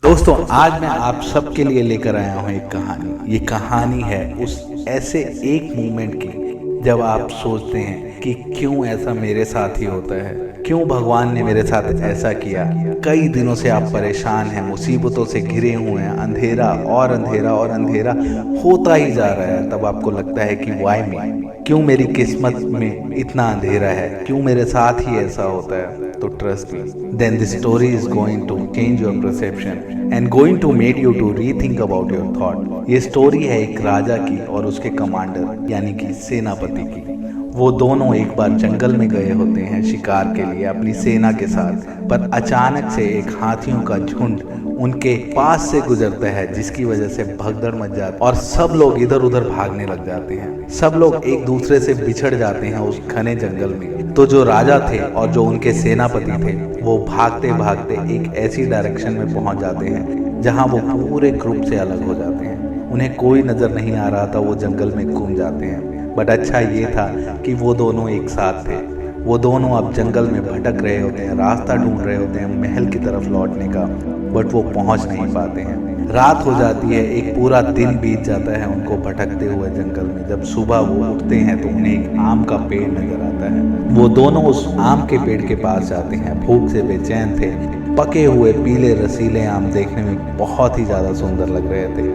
दोस्तों, आज मैं आप सबके लिए लेकर आया हूँ एक कहानी। ये कहानी है उस ऐसे एक मोमेंट की जब आप सोचते हैं कि क्यों ऐसा मेरे साथ ही होता है, क्यों भगवान ने मेरे साथ ऐसा किया। कई दिनों से आप परेशान हैं, मुसीबतों से घिरे हुए हैं, अंधेरा और अंधेरा और अंधेरा होता ही जा रहा है। तब आपको लगता है कि वाई मी, क्यों मेरी किस्मत में इतना अंधेरा है, क्यों मेरे साथ ही ऐसा होता है। तो trust me, then this story is going to change your perception and going to make you to rethink about your thought. ये स्टोरी है एक राजा की और उसके कमांडर यानी कि सेनापति की। वो दोनों एक बार जंगल में गए होते हैं शिकार के लिए अपनी सेना के साथ, पर अचानक से एक हाथियों का झुंड उनके पास से गुजरता है, जिसकी वजह से भगदड़ मच जाती है और सब लोग इधर उधर भागने लग जाते हैं। सब लोग एक दूसरे से बिछड़ जाते हैं उस घने जंगल में। तो जो राजा थे और जो उनके सेनापति थे वो भागते भागते एक ऐसी डायरेक्शन में पहुंच जाते हैं जहां वो पूरे ग्रुप से अलग हो जाते हैं। उन्हें कोई नजर नहीं आ रहा था, वो जंगल में घूम जाते हैं। बट अच्छा ये था कि वो दोनों एक साथ थे। वो दोनों अब जंगल में भटक रहे होते हैं, रास्ता ढूंढ रहे होते हैं महल की तरफ लौटने का, बट वो पहुंच नहीं पाते हैं। रात हो जाती है, एक पूरा दिन बीत जाता है उनको भटकते हुए जंगल में। जब सुबह वो उठते हैं तो उन्हें एक आम का पेड़ नजर आता है। वो दोनों उस आम के पेड़ के पास जाते हैं। भूख से बेचैन थे। पके हुए पीले रसीले आम देखने में बहुत ही ज्यादा सुंदर लग रहे थे।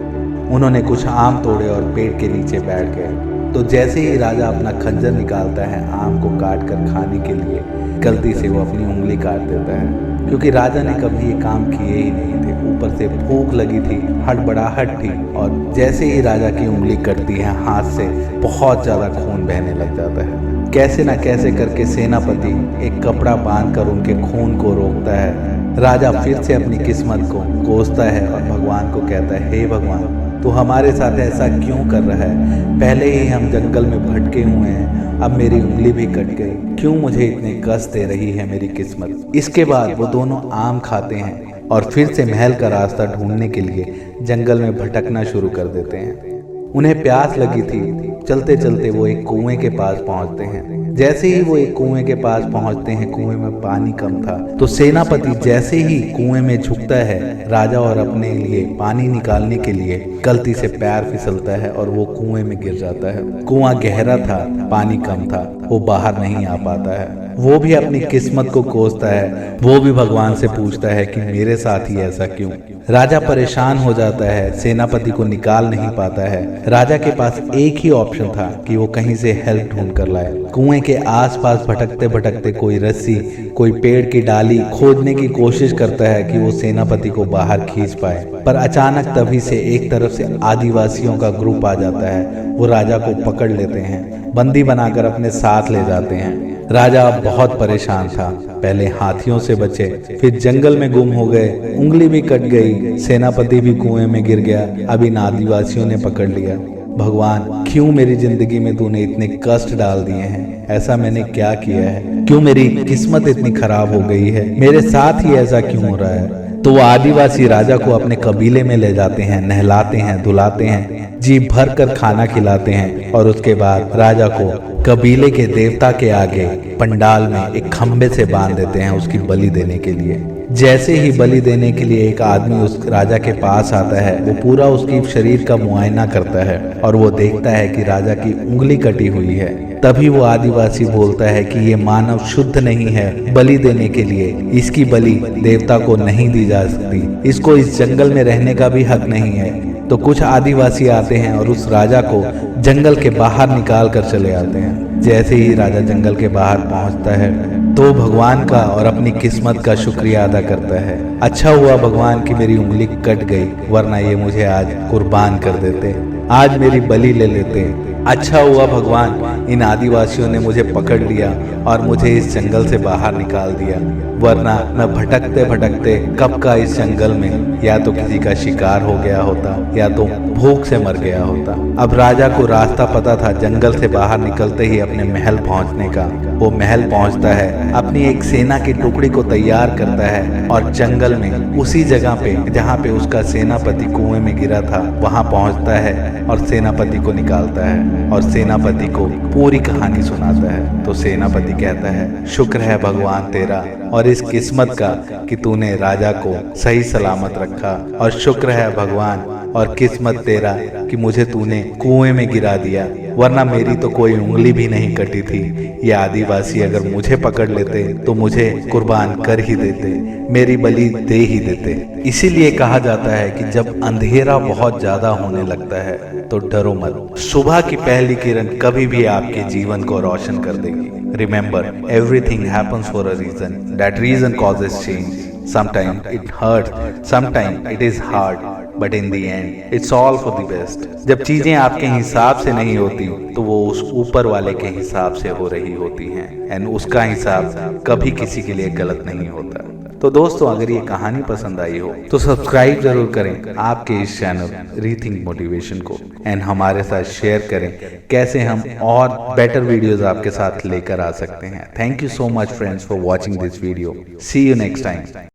उन्होंने कुछ आम तोड़े और पेड़ के नीचे बैठ गए। तो जैसे ही राजा अपना खंजर निकालता है आम को काट कर खाने के लिए, गलती से वो अपनी उंगली काट देता है, क्योंकि राजा ने कभी ये काम किए ही नहीं थे। ऊपर से भूख लगी थी, हड़बड़ाहट थी, और जैसे ही राजा की उंगली कटती है हाथ से बहुत ज़्यादा खून बहने लग जाता है। कैसे ना कैसे करके सेनापति एक कपड़ा बांधकर उनके खून को रोकता है। राजा फिर से अपनी किस्मत को कोसता है और भगवान को कहता है, हे भगवान, तो हमारे साथ ऐसा क्यों कर रहा है? पहले ही हम जंगल में भटके हुए हैं, अब मेरी उंगली भी कट गई। क्यों मुझे इतने कष्ट दे रही है मेरी किस्मत? इसके बाद वो दोनों आम खाते हैं और फिर से महल का रास्ता ढूंढने के लिए जंगल में भटकना शुरू कर देते हैं। उन्हें प्यास लगी थी। चलते चलते वो एक कुएं के पास पहुंचते हैं। जैसे ही वो एक कुएं के पास पहुंचते हैं, कुएं में पानी कम था। तो सेनापति जैसे ही कुएं में झुकता है राजा और अपने लिए पानी निकालने के लिए, गलती से पैर फिसलता है और वो कुएं में गिर जाता है। कुआं गहरा था, पानी कम था, वो बाहर नहीं आ पाता है। वो भी अपनी किस्मत को कोसता है। वो भी भगवान से पूछता है कि मेरे साथ ही ऐसा क्यों। राजा परेशान हो जाता है, सेनापति को निकाल नहीं पाता है। राजा के पास एक ही ऑप्शन था कि वो कहीं से हेल्प ढूंढ कर लाए। कुएं के आसपास भटकते भटकते कोई रस्सी, कोई पेड़ की डाली खोदने की कोशिश करता है कि वो सेनापति को बाहर खींच पाए। पर अचानक तभी से एक तरफ से आदिवासियों का ग्रुप आ जाता है। वो राजा को पकड़ लेते हैं, बंदी बनाकर अपने साथ ले जाते हैं। राजा अब बहुत परेशान था। पहले हाथियों से बचे, फिर जंगल में गुम हो गए, उंगली भी कट गई, सेनापति भी कुएं में गिर गया, अब इन आदिवासियों ने पकड़ लिया। भगवान, क्यों मेरी जिंदगी में तूने इतने कष्ट डाल दिए हैं? ऐसा मैंने क्या किया है? क्यों मेरी किस्मत इतनी खराब हो गई है? मेरे साथ ही ऐसा क्यों हो रहा है? तो वो आदिवासी राजा को अपने कबीले में ले जाते हैं, नहलाते हैं, धुलाते हैं, जी भर कर खाना खिलाते हैं और उसके बाद राजा को कबीले के देवता के आगे पंडाल में एक खंबे से बांध देते हैं उसकी बलि देने के लिए। जैसे ही बलि देने के लिए एक आदमी उस राजा के पास आता है, वो पूरा उसकी शरीर का मुआयना करता है और वो देखता है कि राजा की उंगली कटी हुई है। तभी वो आदिवासी बोलता है कि ये मानव शुद्ध नहीं है बलि देने के लिए, इसकी बलि देवता को नहीं दी जा सकती, इसको इस जंगल में रहने का भी हक नहीं है। तो कुछ आदिवासी आते हैं और उस राजा को जंगल के बाहर निकाल कर चले आते हैं। जैसे ही राजा जंगल के बाहर पहुंचता है तो भगवान का और अपनी किस्मत का शुक्रिया अदा करता है। अच्छा हुआ भगवान की मेरी उंगली कट गई, वरना ये मुझे आज कुर्बान कर देते, आज मेरी बलि ले लेते। अच्छा हुआ भगवान, इन आदिवासियों ने मुझे पकड़ लिया और मुझे इस जंगल से बाहर निकाल दिया, वरना मैं भटकते भटकते कब का इस जंगल में या तो किसी का शिकार हो गया होता या तो भूख से मर गया होता। अब राजा को रास्ता पता था जंगल से बाहर निकलते ही अपने महल पहुंचने का। वो महल पहुंचता है, अपनी एक सेना की टुकड़ी को तैयार करता है और जंगल में उसी जगह पे जहाँ पे उसका सेनापति कुएं में गिरा था वहां पहुंचता है और सेनापति को निकालता है और सेनापति को पूरी कहानी सुनाता है। तो सेनापति कहता है, शुक्र है भगवान तेरा और इस किस्मत का कि तूने राजा को सही सलामत रखा, और शुक्र है भगवान और किस्मत तेरा कि मुझे तूने कुएं में गिरा दिया, वरना मेरी तो कोई उंगली भी नहीं कटी थी। ये आदिवासी अगर मुझे पकड़ लेते तो मुझे कुर्बान कर ही देते, मेरी बलि दे ही देते। इसीलिए कहा जाता है कि जब अंधेरा बहुत ज्यादा होने लगता है तो डरो मत, सुबह की पहली किरण कभी भी आपके जीवन को रोशन कर देगी। Remember, everything happens for a reason, that reason causes change. Sometimes it hurts, sometimes it is hard, but in the end it's all for the best। जब चीजें आपके हिसाब से नहीं होती तो वो उस ऊपर वाले के हिसाब से हो रही होती हैं, एंड उसका हिसाब कभी किसी के लिए गलत नहीं होता। तो दोस्तों, अगर ये कहानी पसंद आई हो तो सब्सक्राइब जरूर करें आपके इस चैनल रीथिंक मोटिवेशन को, एंड हमारे साथ शेयर करें कैसे हम और बेटर वीडियोस आपके साथ लेकर आ सकते हैं। Thank you so much friends for watching this video. See you next time.